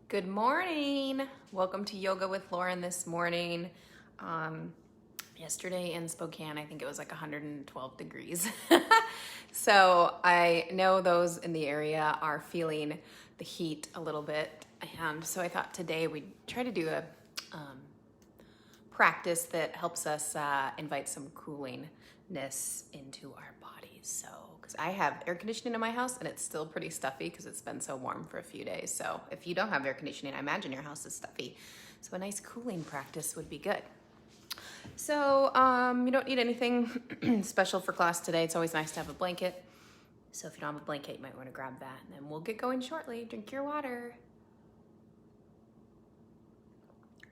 Good morning. Welcome to Yoga with Lauren this morning. Yesterday in Spokane, I think it was like 112 degrees. So I know those in the area are feeling the heat a little bit. And so I thought today we'd try to do a practice that helps us invite some coolingness into our bodies. So, because I have air conditioning in my house and it's still pretty stuffy because it's been so warm for a few days. So if you don't have air conditioning, I imagine your house is stuffy. So a nice cooling practice would be good. So you don't need anything special for class today. It's always nice to have a blanket. So if you don't have a blanket, you might want to grab that. And then we'll get going shortly. Drink your water.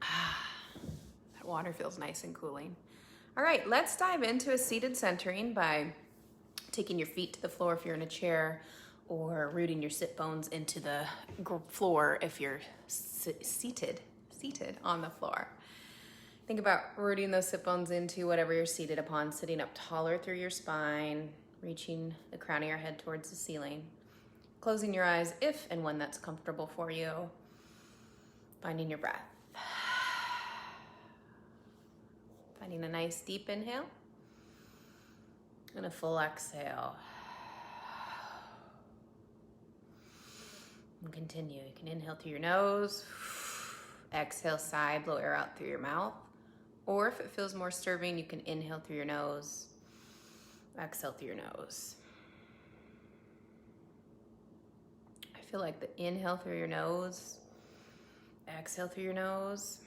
That water feels nice and cooling. All right, let's dive into a seated centering by taking your feet to the floor if you're in a chair, or rooting your sit bones into the floor if you're seated on the floor. Think about rooting those sit bones into whatever you're seated upon, sitting up taller through your spine, reaching the crown of your head towards the ceiling, closing your eyes if and when that's comfortable for you, finding your breath. Finding a nice deep inhale and a full exhale. And continue. You can inhale through your nose, exhale sigh, blow air out through your mouth. Or if it feels more disturbing, you can inhale through your nose, exhale through your nose. I feel like the inhale through your nose, exhale through your nose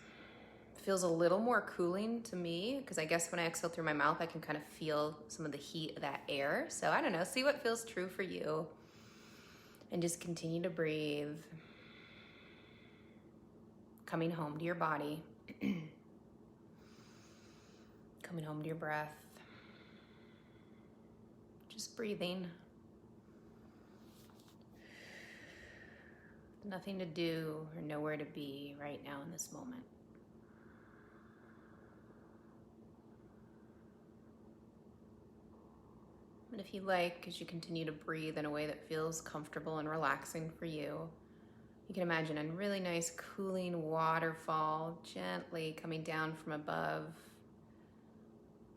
feels a little more cooling to me, because I guess when I exhale through my mouth, I can kind of feel some of the heat of that air. So I don't know, see what feels true for you. And just continue to breathe. Coming home to your body. Coming home to your breath. Just breathing. Nothing to do or nowhere to be right now in this moment. And if you like, as you continue to breathe in a way that feels comfortable and relaxing for you, you can imagine a really nice cooling waterfall gently coming down from above,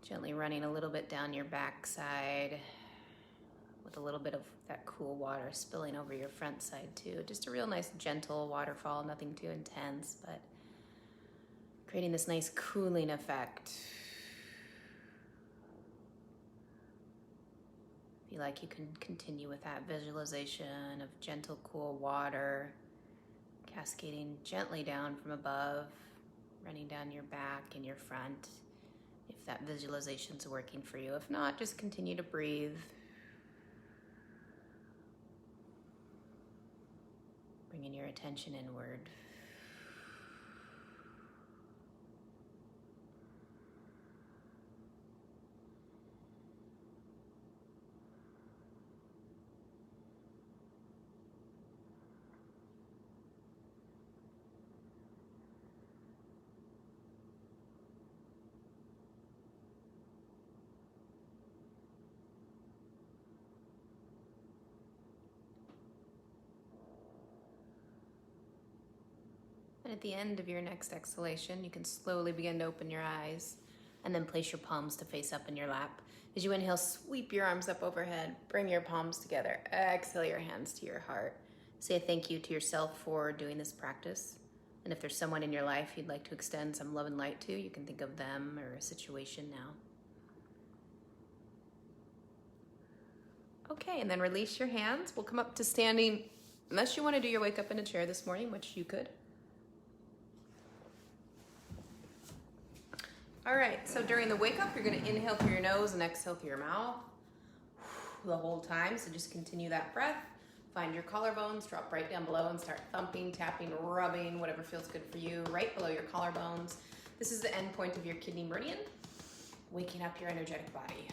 gently running a little bit down your backside with a little bit of that cool water spilling over your front side too. Just a real nice gentle waterfall, nothing too intense, but creating this nice cooling effect. If you like, you can continue with that visualization of gentle, cool water cascading gently down from above, running down your back and your front, if that visualization's working for you. If not, just continue to breathe. Bringing your attention inward. And at the end of your next exhalation, you can slowly begin to open your eyes and then place your palms to face up in your lap. As you inhale, sweep your arms up overhead, bring your palms together, exhale your hands to your heart. Say a thank you to yourself for doing this practice. And if there's someone in your life you'd like to extend some love and light to, you can think of them or a situation now. Okay, and then release your hands. We'll come up to standing, unless you want to do your wake up in a chair this morning, which you could. All right, so during the wake up, you're gonna inhale through your nose and exhale through your mouth the whole time. So just continue that breath. Find your collarbones, drop right down below and start thumping, tapping, rubbing, whatever feels good for you, right below your collarbones. This is the end point of your kidney meridian, waking up your energetic body.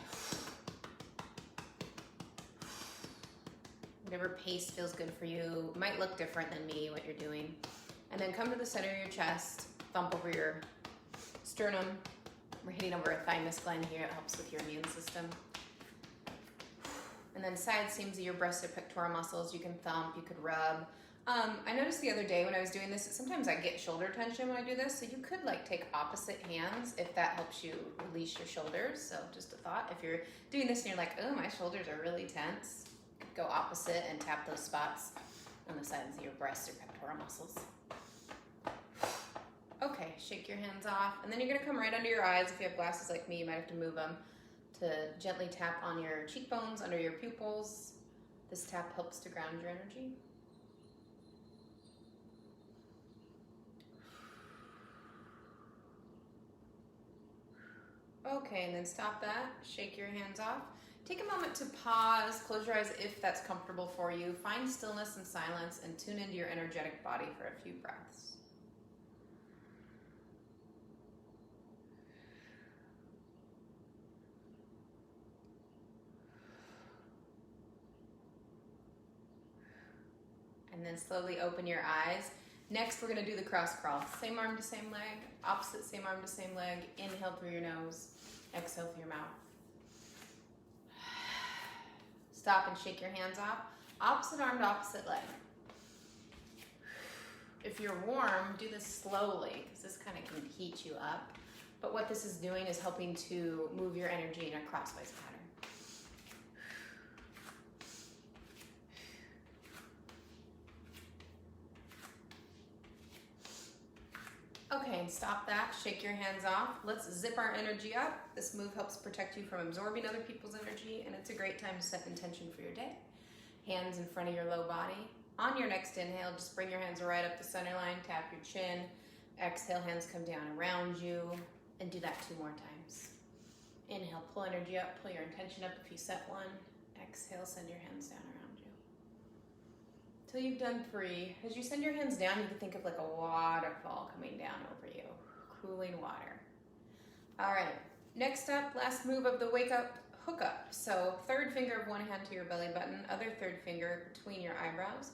Whatever pace feels good for you. It might look different than me, what you're doing. And then come to the center of your chest, thump over your sternum. We're hitting over a thymus gland here. It helps with your immune system. And then side seams of your breast or pectoral muscles, you can thump, you could rub. I noticed the other day when I was doing this, sometimes I get shoulder tension when I do this, so you could like take opposite hands if that helps you release your shoulders. So just a thought, if you're doing this and you're like, oh, my shoulders are really tense, go opposite and tap those spots on the sides of your breasts or pectoral muscles. Okay, shake your hands off, and then you're gonna come right under your eyes. If you have glasses like me, you might have to move them to gently tap on your cheekbones, under your pupils. This tap helps to ground your energy. Okay, and then stop that, shake your hands off. Take a moment to pause, close your eyes if that's comfortable for you. Find stillness and silence and tune into your energetic body for a few breaths. And then slowly open your eyes. Next, we're gonna do the cross crawl. Same arm to same leg, opposite same arm to same leg. Inhale through your nose, exhale through your mouth. Stop and shake your hands off. Opposite arm to opposite leg. If you're warm, do this slowly, because this kind of can heat you up. But what this is doing is helping to move your energy in a crosswise pattern. Okay, and stop that, shake your hands off. Let's zip our energy up. This move helps protect you from absorbing other people's energy, and it's a great time to set intention for your day. Hands in front of your low body. On your next inhale, just bring your hands right up the center line, tap your chin. Exhale, hands come down around you, and do that 2 more times. Inhale, pull energy up, pull your intention up if you set one. Exhale, send your hands down around you. Till you've done 3. As you send your hands down, you can think of like a waterfall coming down over you, cooling water. All right, next up, last move of the wake up hookup. So 3rd finger of one hand to your belly button, other 3rd finger between your eyebrows.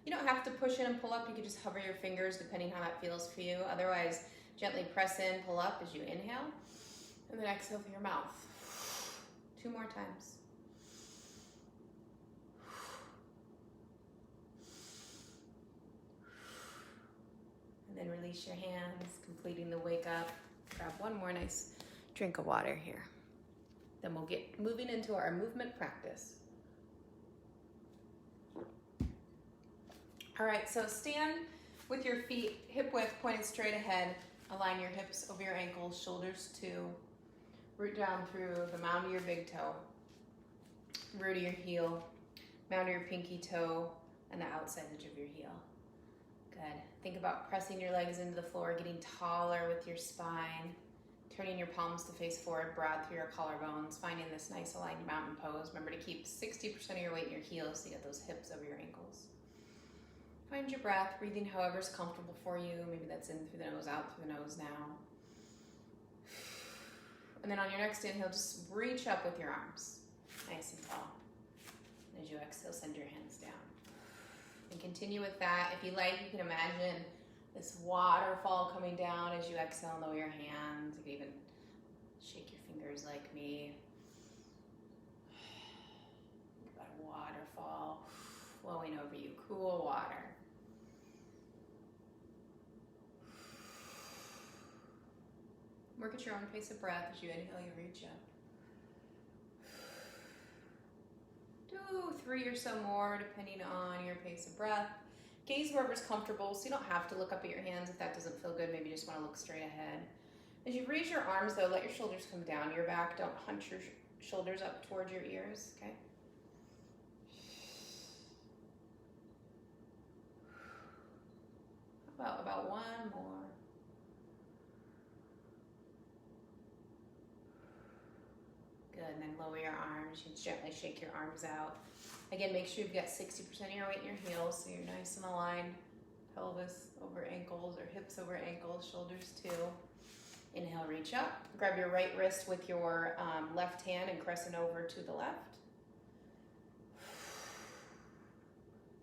You don't have to push in and pull up. You can just hover your fingers depending how that feels for you. Otherwise, gently press in, pull up as you inhale, and then exhale through your mouth. 2 more times. And then release your hands, completing the wake up. Grab one more nice drink of water here. Then we'll get moving into our movement practice. All right, so stand with your feet hip width pointed straight ahead. Align your hips over your ankles, shoulders 2. Root down through the mound of your big toe, root of your heel, mound of your pinky toe, and the outside edge of your heel. Good. Think about pressing your legs into the floor, getting taller with your spine, turning your palms to face forward, broad through your collarbones, finding this nice aligned mountain pose. Remember to keep 60% of your weight in your heels so you get those hips over your ankles. Find your breath, breathing however's comfortable for you. Maybe that's in through the nose, out through the nose now. And then on your next inhale, just reach up with your arms, nice and tall. And as you exhale, send your hands down. And continue with that. If you like, you can imagine this waterfall coming down as you exhale and lower your hands. You can even shake your fingers like me. Think about a waterfall flowing over you, cool water. Work at your own pace of breath. As you inhale, you reach up. Do 3 or so more, depending on your pace of breath. Gaze wherever's comfortable, so you don't have to look up at your hands if that doesn't feel good. Maybe you just want to look straight ahead. As you raise your arms, though, let your shoulders come down your back. Don't hunch your shoulders up towards your ears, okay? About 1 more. Good, and then lower your arms. You can gently shake your arms out. Again, make sure you've got 60% of your weight in your heels, so you're nice and aligned. Pelvis over ankles or hips over ankles, shoulders 2. Inhale, reach up. Grab your right wrist with your left hand and crescent over to the left.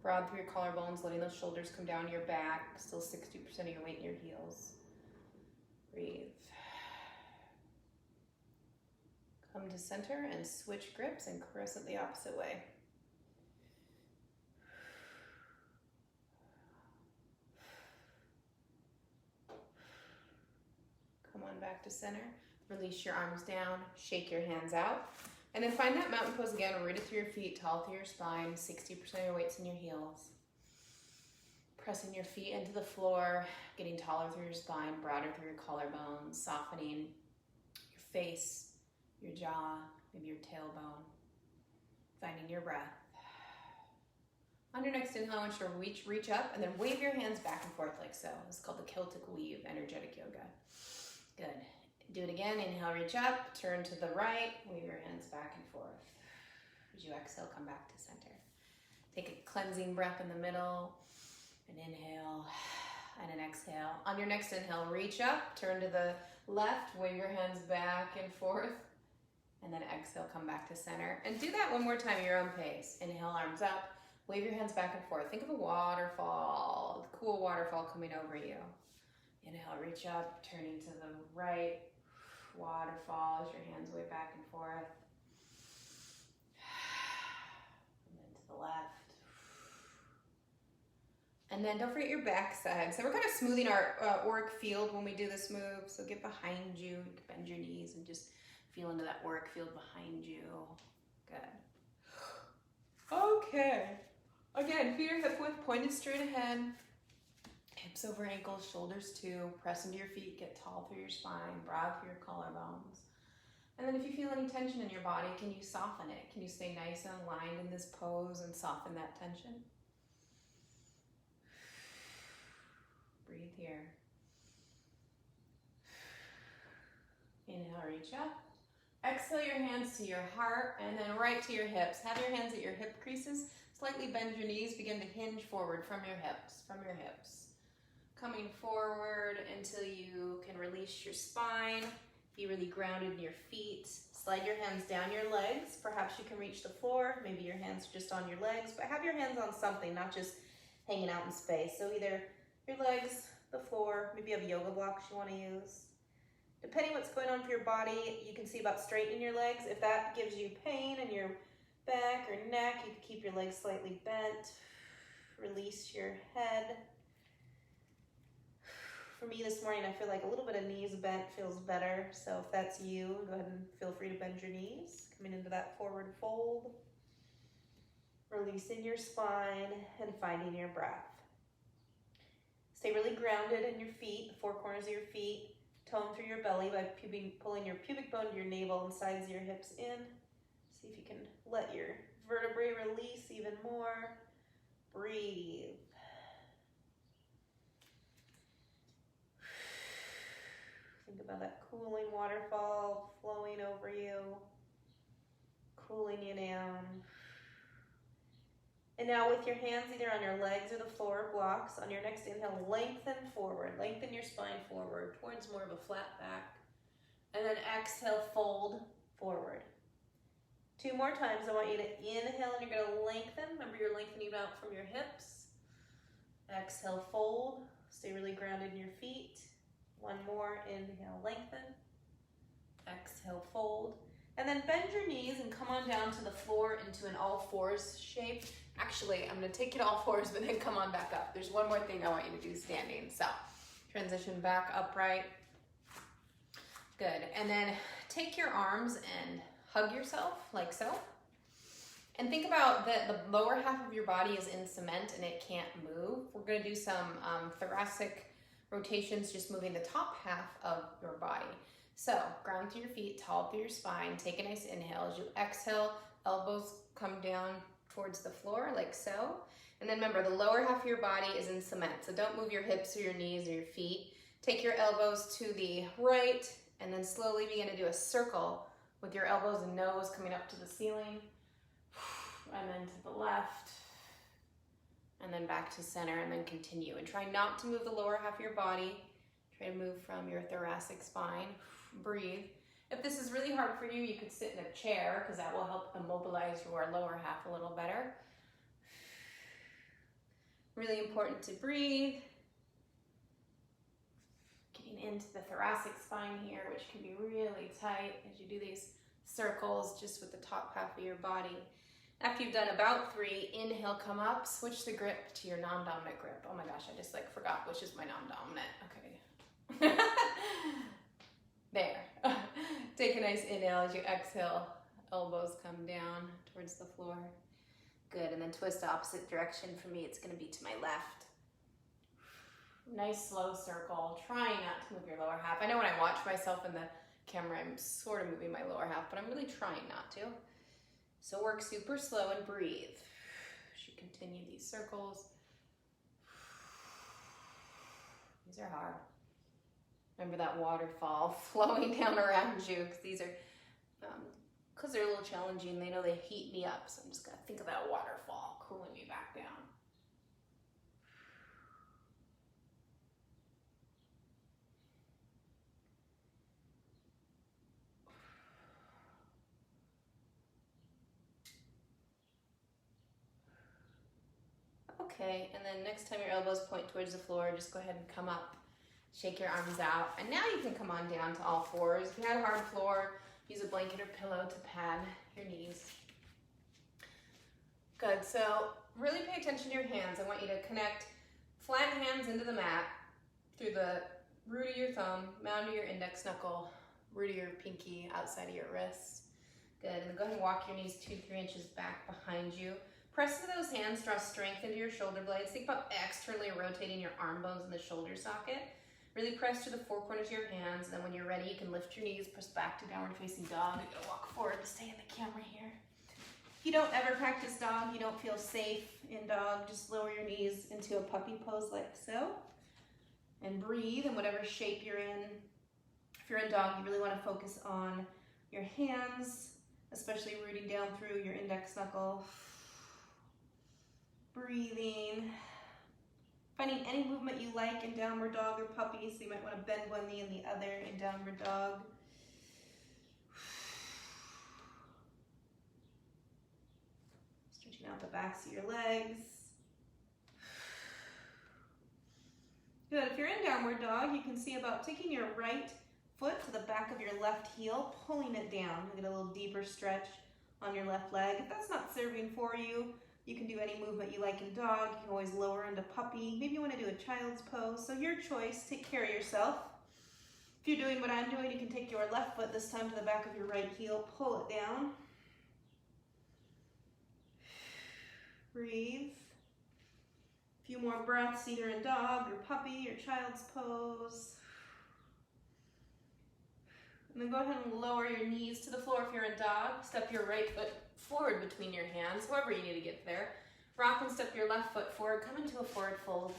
Broad through your collarbones, letting those shoulders come down your back. Still 60% of your weight in your heels. Breathe. Come to center and switch grips and crescent the opposite way. Come back to center. Release your arms down, shake your hands out. And then find that mountain pose again, rooted through your feet, tall through your spine, 60% of your weight's in your heels. Pressing your feet into the floor, getting taller through your spine, broader through your collarbones, softening your face, your jaw, maybe your tailbone. Finding your breath. On your next inhale, I want you to reach up and then wave your hands back and forth like so. It's called the Celtic weave, energetic yoga. Good. Do it again. Inhale, reach up, turn to the right, wave your hands back and forth. As you exhale, come back to center. Take a cleansing breath in the middle, an inhale and an exhale. On your next inhale, reach up, turn to the left, wave your hands back and forth, and then exhale, come back to center. And do that one more time at your own pace. Inhale, arms up, wave your hands back and forth. Think of a waterfall, a cool waterfall coming over you. Inhale, reach up, turning to the right, waterfall as your hands wave back and forth. And then to the left. And then don't forget your backside. So we're kind of smoothing our auric field when we do this move. So get behind you, bend your knees and just feel into that auric field behind you. Good. Okay. Again, feet are hip width, pointed straight ahead. Hips over ankles, shoulders too. Press into your feet, get tall through your spine, broad through your collarbones. And then if you feel any tension in your body, can you soften it? Can you stay nice and aligned in this pose and soften that tension? Breathe here. Inhale, reach up. Exhale your hands to your heart and then right to your hips. Have your hands at your hip creases. Slightly bend your knees. Begin to hinge forward from your hips. Coming forward until you can release your spine. Be really grounded in your feet. Slide your hands down your legs. Perhaps you can reach the floor. Maybe your hands are just on your legs, but have your hands on something, not just hanging out in space. So either your legs, the floor, maybe you have yoga blocks you want to use. Depending what's going on for your body, you can see about straightening your legs. If that gives you pain in your back or neck, you can keep your legs slightly bent. Release your head. For me this morning, I feel like a little bit of knees bent feels better. So if that's you, go ahead and feel free to bend your knees. Coming into that forward fold. Releasing your spine and finding your breath. Stay really grounded in your feet, the four corners of your feet. Tone through your belly by pulling your pubic bone to your navel and sides of your hips in. See if you can let your vertebrae release even more. Breathe. Think about that cooling waterfall flowing over you, cooling you down. And now with your hands either on your legs or the floor blocks, on your next inhale, lengthen forward. Lengthen your spine forward towards more of a flat back. And then exhale, fold forward. 2 more times. I want you to inhale and you're going to lengthen. Remember, you're lengthening out from your hips. Exhale, fold. Stay really grounded in your feet. 1 more. Inhale, lengthen. Exhale, fold. And then bend your knees and come on down to the floor into an all fours shape. Actually, I'm going to take you to all fours, but then come on back up. There's one more thing I want you to do standing. So transition back upright. Good. And then take your arms and hug yourself like so. And think about that the lower half of your body is in cement and it can't move. We're going to do some thoracic rotations, just moving the top half of your body. So ground through your feet, tall through your spine. Take a nice inhale. As you exhale, elbows come down towards the floor like so. And then remember, the lower half of your body is in cement. So don't move your hips or your knees or your feet. Take your elbows to the right and then slowly begin to do a circle with your elbows and nose coming up to the ceiling. And then to the left. And then back to center and then continue. And try not to move the lower half of your body. Try to move from your thoracic spine. Breathe. If this is really hard for you, you could sit in a chair because that will help immobilize your lower half a little better. Really important to breathe. Getting into the thoracic spine here, which can be really tight as you do these circles just with the top half of your body. After you've done about 3, inhale, come up, switch the grip to your non-dominant grip. Oh my gosh, I just forgot which is my non-dominant. Okay. There. Take a nice inhale as you exhale. Elbows come down towards the floor. Good, and then twist opposite direction. For me, it's gonna be to my left. Nice slow circle, trying not to move your lower half. I know when I watch myself in the camera, I'm sort of moving my lower half, but I'm really trying not to. So work super slow and breathe. As you continue these circles. These are hard. Remember that waterfall flowing down around you, because these are, because they're a little challenging, they know they heat me up, so I'm just gonna think of that waterfall cooling me back down. Okay, and then next time your elbows point towards the floor, just go ahead and come up, shake your arms out, and now you can come on down to all fours. If you had a hard floor, use a blanket or pillow to pad your knees. Good, so really pay attention to your hands. I want you to connect flat hands into the mat through the root of your thumb, mound of your index knuckle, root of your pinky, outside of your wrists. Good, and then go ahead and walk your knees 2-3 inches back behind you. Press into those hands, draw strength into your shoulder blades. Think about externally rotating your arm bones in the shoulder socket. Really press to the four corners of your hands, and then when you're ready, you can lift your knees, press back to downward facing dog. You're gonna walk forward to stay in the camera here. If you don't ever practice dog, you don't feel safe in dog, just lower your knees into a puppy pose like so. And breathe in whatever shape you're in. If you're in dog, you really wanna focus on your hands, especially rooting down through your index knuckle. Breathing. Finding any movement you like in downward dog or puppy, so you might want to bend one knee and the other in downward dog. Stretching out the backs of your legs. Good, if you're in downward dog, you can see about taking your right foot to the back of your left heel, pulling it down. You get a little deeper stretch on your left leg. If that's not serving for you, you can do any movement you like in dog. You can always lower into puppy. Maybe you want to do a child's pose. So your choice, take care of yourself. If you're doing what I'm doing, you can take your left foot this time to the back of your right heel, pull it down. Breathe. A few more breaths, either in dog or puppy or child's pose. And then go ahead and lower your knees to the floor if you're in dog. Step your right foot forward between your hands, however you need to get there. Rock and step your left foot forward. Come into a forward fold.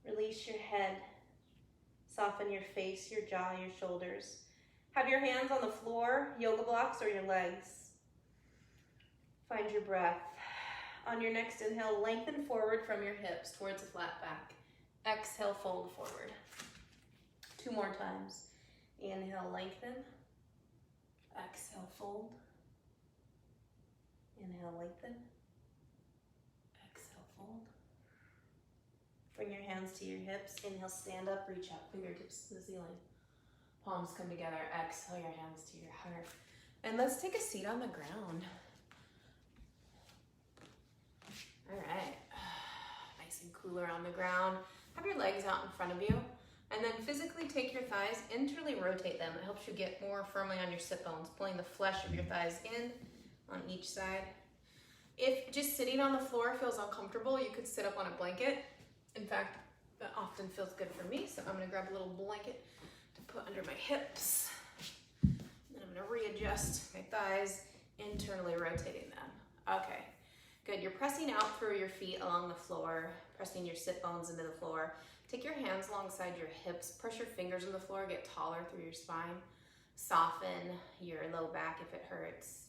Release your head. Soften your face, your jaw, your shoulders. Have your hands on the floor, yoga blocks, or your legs. Find your breath. On your next inhale, lengthen forward from your hips towards a flat back. Exhale, fold forward. 2 more times. Inhale, lengthen. Exhale, fold. Inhale, lengthen. Exhale, fold. Bring your hands to your hips. Inhale, stand up, reach up, fingertips to the ceiling. Palms come together. Exhale your hands to your heart. And let's take a seat on the ground. All right. Nice and cooler on the ground. Have your legs out in front of you. And then physically take your thighs, internally rotate them. It helps you get more firmly on your sit bones, pulling the flesh of your thighs in on each side. If just sitting on the floor feels uncomfortable, you could sit up on a blanket. In fact, that often feels good for me, so I'm gonna grab a little blanket to put under my hips. And I'm gonna readjust my thighs, internally rotating them. Okay, good. You're pressing out through your feet along the floor, pressing your sit bones into the floor. Take your hands alongside your hips, press your fingers on the floor, get taller through your spine. Soften your low back if it hurts.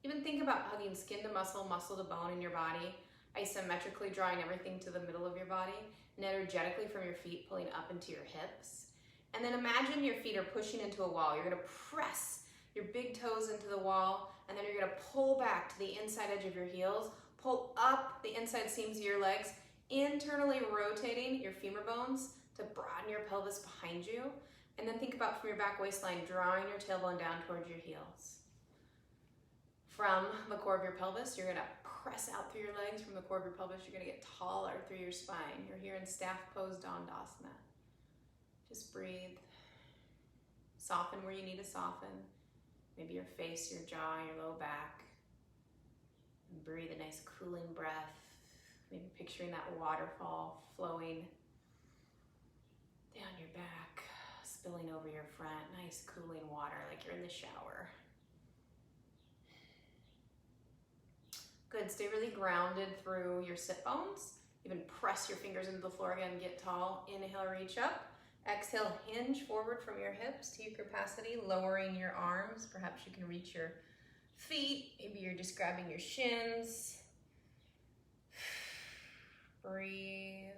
Even think about hugging skin to muscle, muscle to bone in your body, isometrically drawing everything to the middle of your body, and energetically from your feet pulling up into your hips. And then imagine your feet are pushing into a wall. You're gonna press your big toes into the wall, and then you're gonna pull back to the inside edge of your heels, pull up the inside seams of your legs, internally rotating your femur bones to broaden your pelvis behind you. And then think about from your back waistline, drawing your tailbone down towards your heels. From the core of your pelvis, you're gonna press out through your legs from the core of your pelvis. You're gonna get taller through your spine. You're here in staff pose Dandasana. Just breathe. Soften where you need to soften. Maybe your face, your jaw, your low back. And breathe a nice cooling breath. Maybe picturing that waterfall flowing down your back, spilling over your front. Nice cooling water like you're in the shower. Good, stay really grounded through your sit bones. Even press your fingers into the floor again, get tall. Inhale, reach up. Exhale, hinge forward from your hips to your capacity, lowering your arms. Perhaps you can reach your feet. Maybe you're just grabbing your shins. Breathe.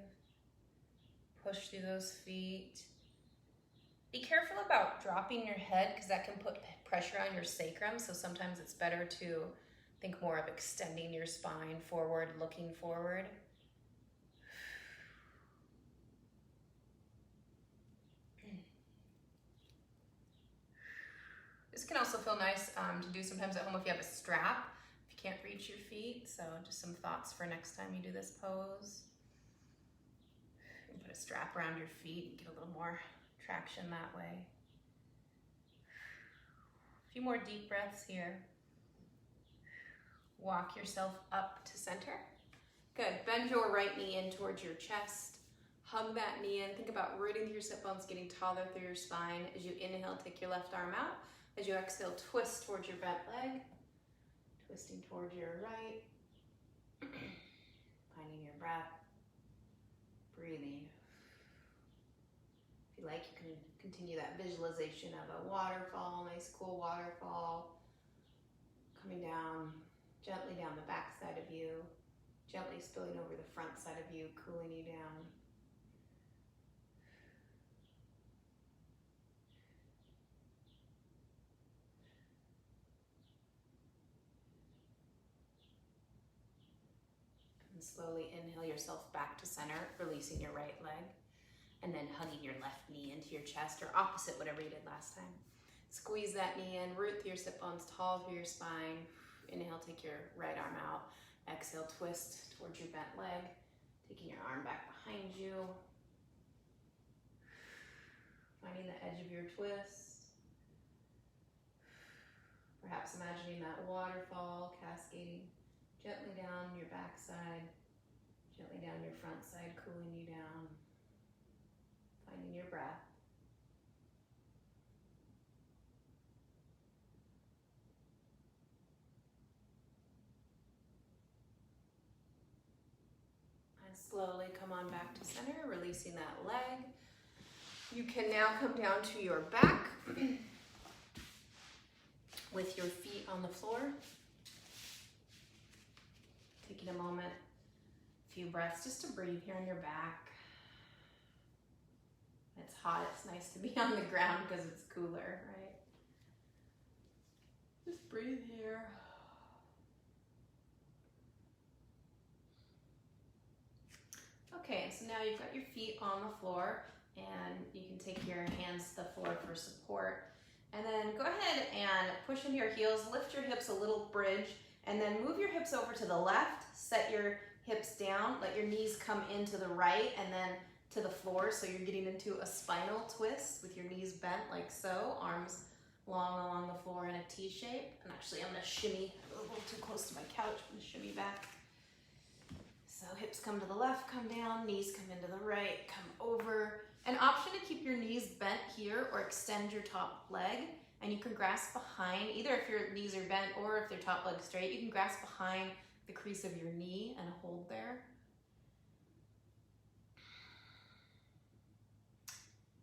Push through those feet. Be careful about dropping your head because that can put pressure on your sacrum. So sometimes it's better to think more of extending your spine forward, looking forward. This can also feel nice to do sometimes at home if you have a strap, if you can't reach your feet. So just some thoughts for next time you do this pose. You can put a strap around your feet and get a little more traction that way. A few more deep breaths here. Walk yourself up to center. Good, bend your right knee in towards your chest. Hug that knee in. Think about rooting through your sit bones, getting taller through your spine. As you inhale, take your left arm out. As you exhale, twist towards your bent leg. Twisting towards your right. Finding your breath. Breathing. If you like, you can continue that visualization of a waterfall, nice cool waterfall. Coming down, gently down the back side of you. Gently spilling over the front side of you, cooling you down. And slowly inhale yourself back to center, releasing your right leg. And then hugging your left knee into your chest, or opposite whatever you did last time. Squeeze that knee in, root through your sit bones, tall through your spine. Inhale, take your right arm out. Exhale, twist towards your bent leg, taking your arm back behind you. Finding the edge of your twist. Perhaps imagining that waterfall cascading gently down your backside, gently down your front side, cooling you down. Finding your breath. And slowly come on back to center, releasing that leg. You can now come down to your back with your feet on the floor. Taking a moment, a few breaths just to breathe here on your back. It's hot, it's nice to be on the ground because it's cooler, right? Just breathe here. Okay, so now you've got your feet on the floor and you can take your hands to the floor for support. And then go ahead and push into your heels, lift your hips a little bridge, and then move your hips over to the left, set your hips down, let your knees come into the right and then to the floor, so you're getting into a spinal twist with your knees bent like so, arms long along the floor in a T shape. And actually I'm gonna shimmy a little too close to my couch, I'm gonna shimmy back. So hips come to the left, come down, knees come into the right, come over. An option to keep your knees bent here or extend your top leg, and you can grasp behind, either if your knees are bent or if they're top leg straight, you can grasp behind the crease of your knee and hold there.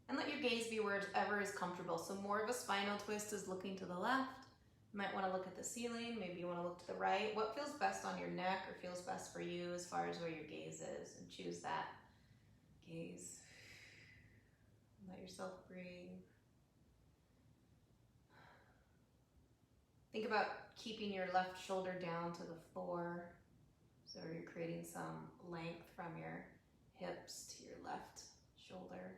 And let your gaze be wherever is comfortable. So more of a spinal twist is looking to the left. You might want to look at the ceiling, maybe you want to look to the right. What feels best on your neck or feels best for you as far as where your gaze is, and choose that gaze. Let yourself breathe. Think about keeping your left shoulder down to the floor, so you're creating some length from your hips to your left shoulder.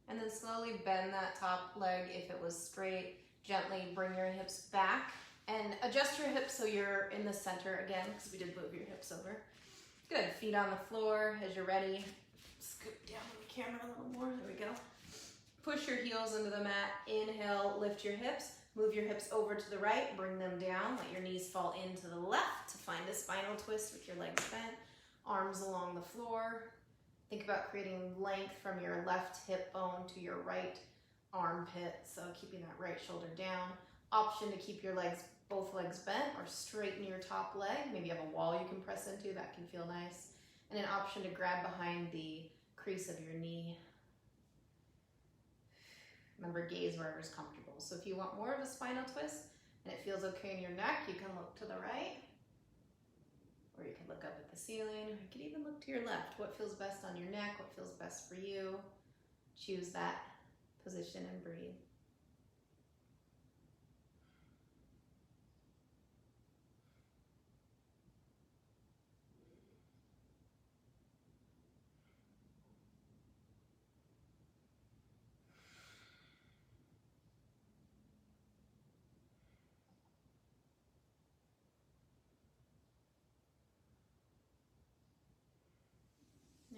And then slowly bend that top leg if it was straight. Gently bring your hips back and adjust your hips so you're in the center again, because we did move your hips over. Good, feet on the floor. As you're ready, scoop down on the camera a little more. There we go. Push your heels into the mat. Inhale, lift your hips. Move your hips over to the right, bring them down. Let your knees fall into the left to find a spinal twist with your legs bent. Arms along the floor. Think about creating length from your left hip bone to your right armpit. So keeping that right shoulder down. Option to keep your legs, both legs bent, or straighten your top leg. Maybe you have a wall you can press into, that can feel nice. And an option to grab behind the crease of your knee. Remember, gaze wherever's comfortable. So if you want more of a spinal twist and it feels okay in your neck, you can look to the right, or you can look up at the ceiling, or you can even look to your left. What feels best on your neck? What feels best for you? Choose that position and breathe.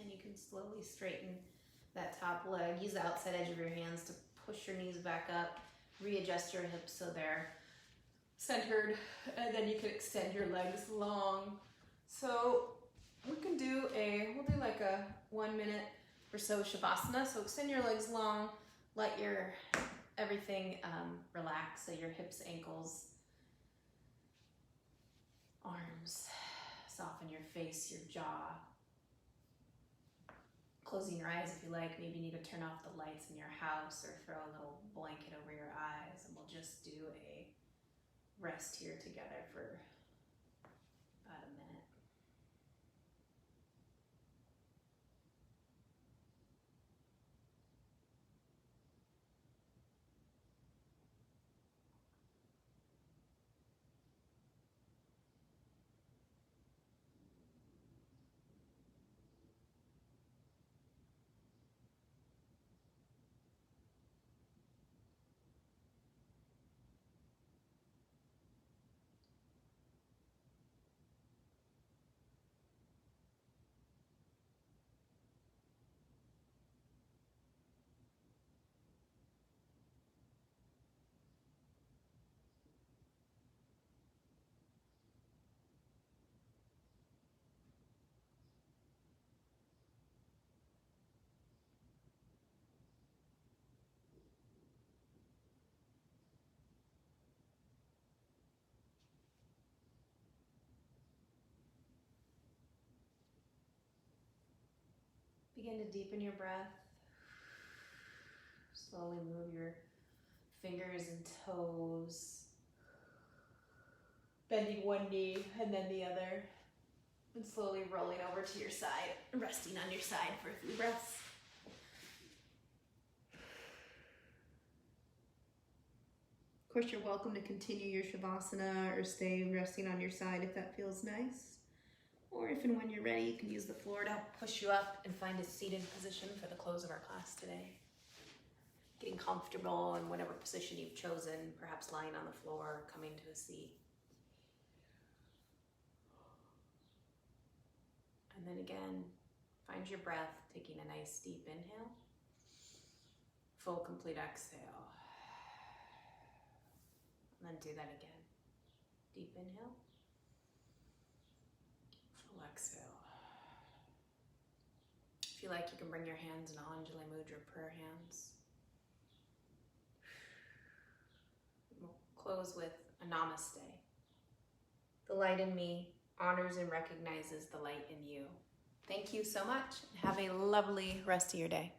And you can slowly straighten that top leg. Use the outside edge of your hands to push your knees back up. Readjust your hips so they're centered. And then you can extend your legs long. So we can do we'll do like a 1 minute or so Shavasana. So extend your legs long. Let your everything relax. So your hips, ankles, arms. Soften your face, your jaw. Closing your eyes if you like. Maybe you need to turn off the lights in your house or throw a little blanket over your eyes, and we'll just do a rest here together for about a minute. Begin to deepen your breath. Slowly move your fingers and toes. Bending one knee and then the other. And slowly rolling over to your side, resting on your side for a few breaths. Of course, you're welcome to continue your Shavasana or stay resting on your side if that feels nice. Or if and when you're ready, you can use the floor to help push you up and find a seated position for the close of our class today. Getting comfortable in whatever position you've chosen, perhaps lying on the floor, coming to a seat. And then again, find your breath, taking a nice deep inhale. Full, complete exhale. And then do that again. Deep inhale. Full exhale. If you like, you can bring your hands in Anjali Mudra, prayer hands. We'll close with a namaste. The light in me honors and recognizes the light in you. Thank you so much. Have a lovely rest of your day.